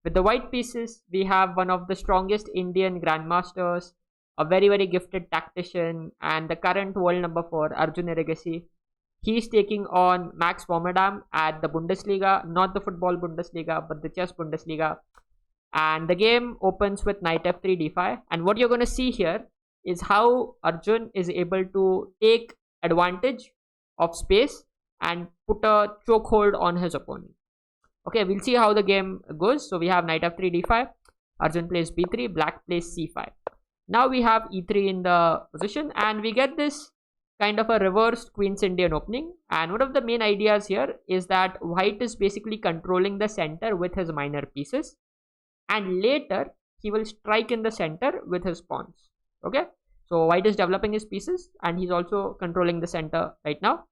With the white pieces, we have one of the strongest Indian grandmasters, a very, very gifted tactician, and the current world number 4, Arjun Erigaisi. He's taking on Max Warmerdam at the Bundesliga, not the football Bundesliga, but the chess Bundesliga. And the game opens with knight f3 d5. And what you're going to see here is how Arjun is able to take advantage of space and put a chokehold on his opponent. Okay, we'll see how the game goes. So we have knight f3 d5. Arjun plays b3, black plays c5. Now we have e3 in the position, and we get this kind of a reversed Queen's Indian opening. And one of the main ideas here is that white is basically controlling the center with his minor pieces, and later he will strike in the center with his pawns. Okay, so white is developing his pieces and he's also controlling the center right now.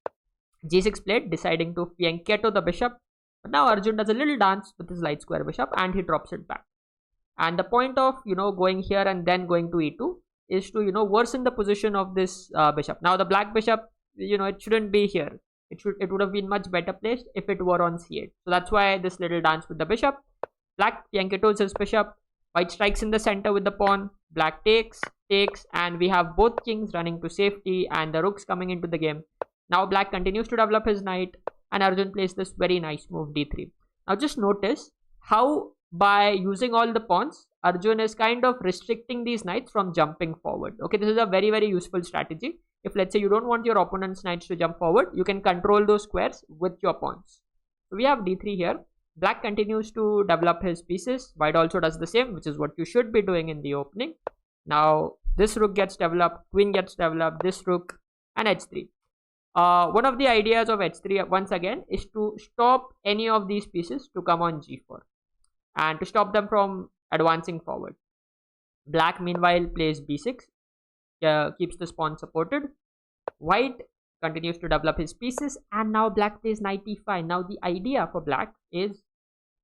G6 played, deciding to fianchetto the bishop. But now Arjun does a little dance with his light square bishop and he drops it back. And the point of going here and then going to e2 is to worsen the position of this bishop. Now the black bishop, it shouldn't be here. It would have been much better placed if it were on c8. So that's why this little dance with the bishop. Black fianchettos his bishop. White strikes in the center with the pawn. Black takes, and we have both kings running to safety and the rooks coming into the game. Now black continues to develop his knight, and Arjun plays this very nice move d3. Now just notice how by using all the pawns, Arjun is kind of restricting these knights from jumping forward. Okay, this is a very, very useful strategy. If let's say you don't want your opponent's knights to jump forward, you can control those squares with your pawns. So we have d3 here. Black continues to develop his pieces. White also does the same, which is what you should be doing in the opening. Now this rook gets developed, queen gets developed, this rook, and h3. One of the ideas of h3 once again is to stop any of these pieces to come on g4 and to stop them from advancing forward. Black meanwhile plays b6, keeps this pawn supported. White continues to develop his pieces, and now black plays knight e5. Now the idea for black is,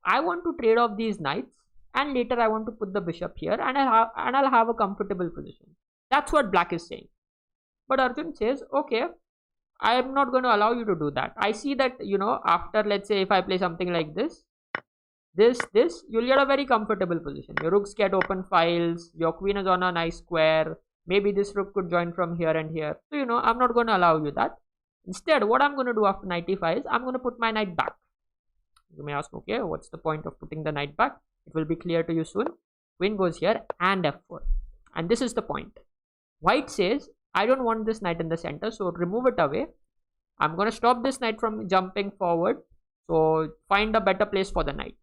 I want to trade off these knights and later I want to put the bishop here and I'll have a comfortable position. That's what black is saying. But Arjun says, okay, I am not going to allow you to do that. I see that after, let's say if I play something like this, you'll get a very comfortable position. Your rooks get open files, your queen is on a nice square, maybe this rook could join from here and here. So I'm not going to allow you that. Instead, what I'm going to do after knight e5 is I'm going to put my knight back. You may ask, okay, what's the point of putting the knight back? It will be clear to you soon. Queen goes here and f4, and this is the point. White says, I don't want this knight in the center, so remove it away. I'm going to stop this knight from jumping forward, so find a better place for the knight.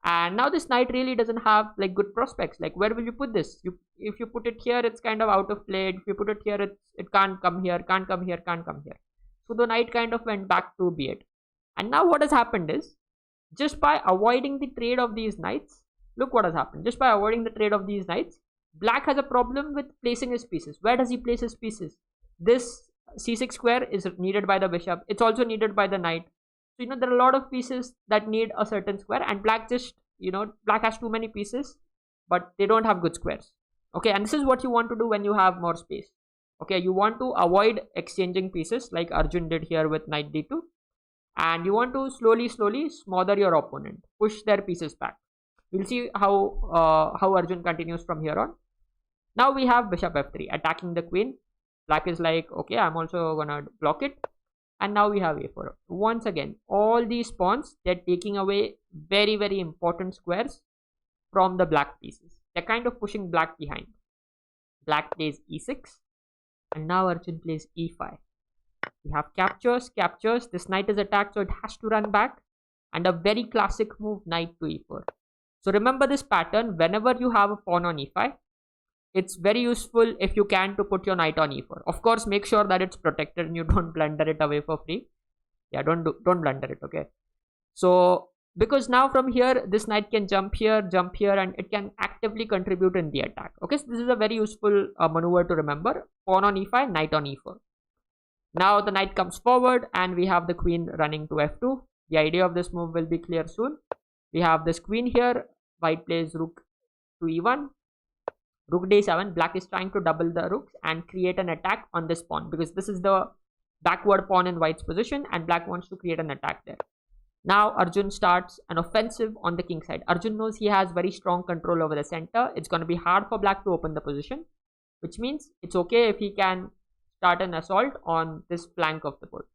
And now this knight really doesn't have like good prospects. Like, where will you put this? If you put it here, it's kind of out of play. If you put it here, it can't come here, can't come here, can't come here. So the knight kind of went back to b8. And now what has happened is, just by avoiding the trade of these knights, look what has happened. Just by avoiding the trade of these knights, black has a problem with placing his pieces. Where does he place his pieces? This c6 square is needed by the bishop. It's also needed by the knight. So there are a lot of pieces that need a certain square, and black just black has too many pieces, but they don't have good squares. Okay, and this is what you want to do when you have more space. Okay, you want to avoid exchanging pieces like Arjun did here with knight d2, and you want to slowly smother your opponent, push their pieces back. We'll see how Arjun continues from here on. Now we have bishop f3 attacking the queen. Black is like, okay, I'm also gonna block it. And now we have a4. Once again, all these pawns, they're taking away very, very important squares from the black pieces. They're kind of pushing black behind. Black plays e6, and now Arjun plays e5. We have captures. This knight is attacked, so it has to run back. And a very classic move, knight to e4. So remember this pattern. Whenever you have a pawn on e5, it's very useful if you can to put your knight on e4. Of course, make sure that it's protected and you don't blunder it away for free. Yeah, don't blunder it, okay? So because now from here, this knight can jump here, and it can actively contribute in the attack. Okay, so this is a very useful maneuver to remember. Pawn on e5, knight on e4. Now the knight comes forward and we have the queen running to f2. The idea of this move will be clear soon. We have this queen here. White plays rook to e1. Rook d7. Black is trying to double the rooks and create an attack on this pawn, because this is the backward pawn in white's position and black wants to create an attack there. Now Arjun starts an offensive on the king side. Arjun knows he has very strong control over the center. It's going to be hard for black to open the position, which means it's okay if he can start an assault on this flank of the board.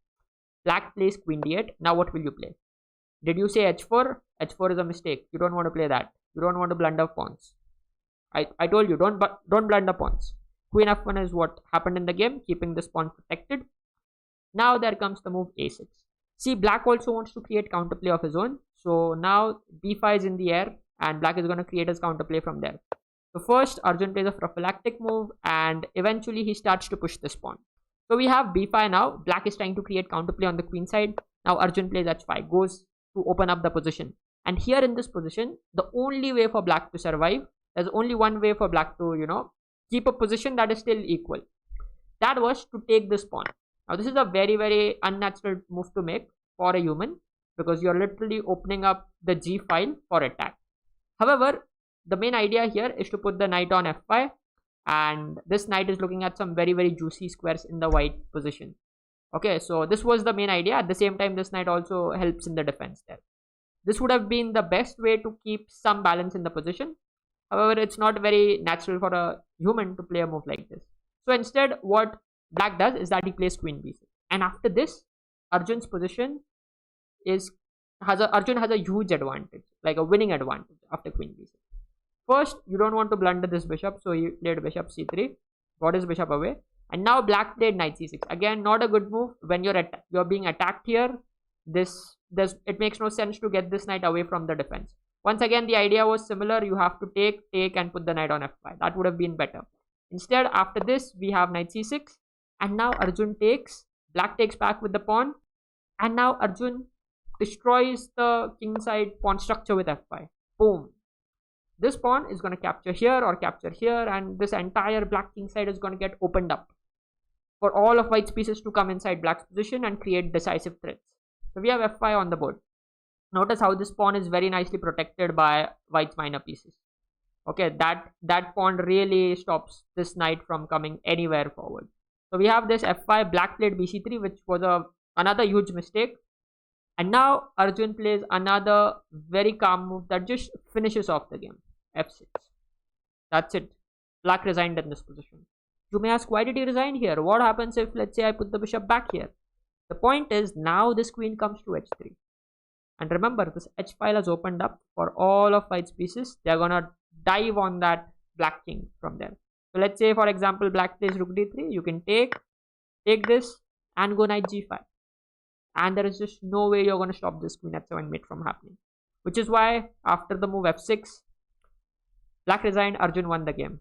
Black plays queen d8. Now what will you play? Did you say h4? h4 is a mistake. You don't want to play that. You don't want to blunder pawns. I told you, don't blunder pawns. Queen f1 is what happened in the game, keeping this pawn protected. Now there comes the move a6. See, black also wants to create counterplay of his own. So now b5 is in the air and black is going to create his counterplay from there. So first Arjun plays a prophylactic move and eventually he starts to push this pawn. So we have b5 now. Black is trying to create counterplay on the queen side. Now Arjun plays h5, goes to open up the position. And here in this position, the only way for black to survive, there's only one way for black to, keep a position that is still equal. That was to take this pawn. Now this is a very, very unnatural move to make for a human because you're literally opening up the g file for attack. However, the main idea here is to put the knight on f5, and this knight is looking at some very, very juicy squares in the white position. Okay, so this was the main idea. At the same time, this knight also helps in the defense there. This would have been the best way to keep some balance in the position. However, it's not very natural for a human to play a move like this. So instead, what black does is that he plays queen b6. And after this, Arjun's position Arjun has a huge advantage, like a winning advantage after queen b6. First, you don't want to blunder this bishop, so he played bishop c3, got his bishop away. And now black played knight c6. Again, not a good move. When you're being attacked here, it makes no sense to get this knight away from the defense. Once again, the idea was similar. You have to take and put the knight on f5. That would have been better. Instead, after this, we have knight c6. And now Arjun takes. Black takes back with the pawn. And now Arjun destroys the king side pawn structure with f5. Boom. This pawn is going to capture here or capture here. And this entire black king side is going to get opened up for all of white's pieces to come inside black's position and create decisive threats. So we have f5 on the board. Notice how this pawn is very nicely protected by white's minor pieces. Okay, that pawn really stops this knight from coming anywhere forward. So we have this f5, black played bc3, which was another huge mistake. And now Arjun plays another very calm move that just finishes off the game, f6. That's it. Black resigned in this position. You may ask, why did he resign here? What happens if, let's say, I put the bishop back here? The point is, now this queen comes to h3. And remember, this h file has opened up for all of white's pieces. They're going to dive on that black king from there. So let's say, for example, black plays rook d3. You can take this and go knight g5. And there is just no way you're going to stop this queen f7 mate from happening. Which is why, after the move f6, black resigned, Arjun won the game.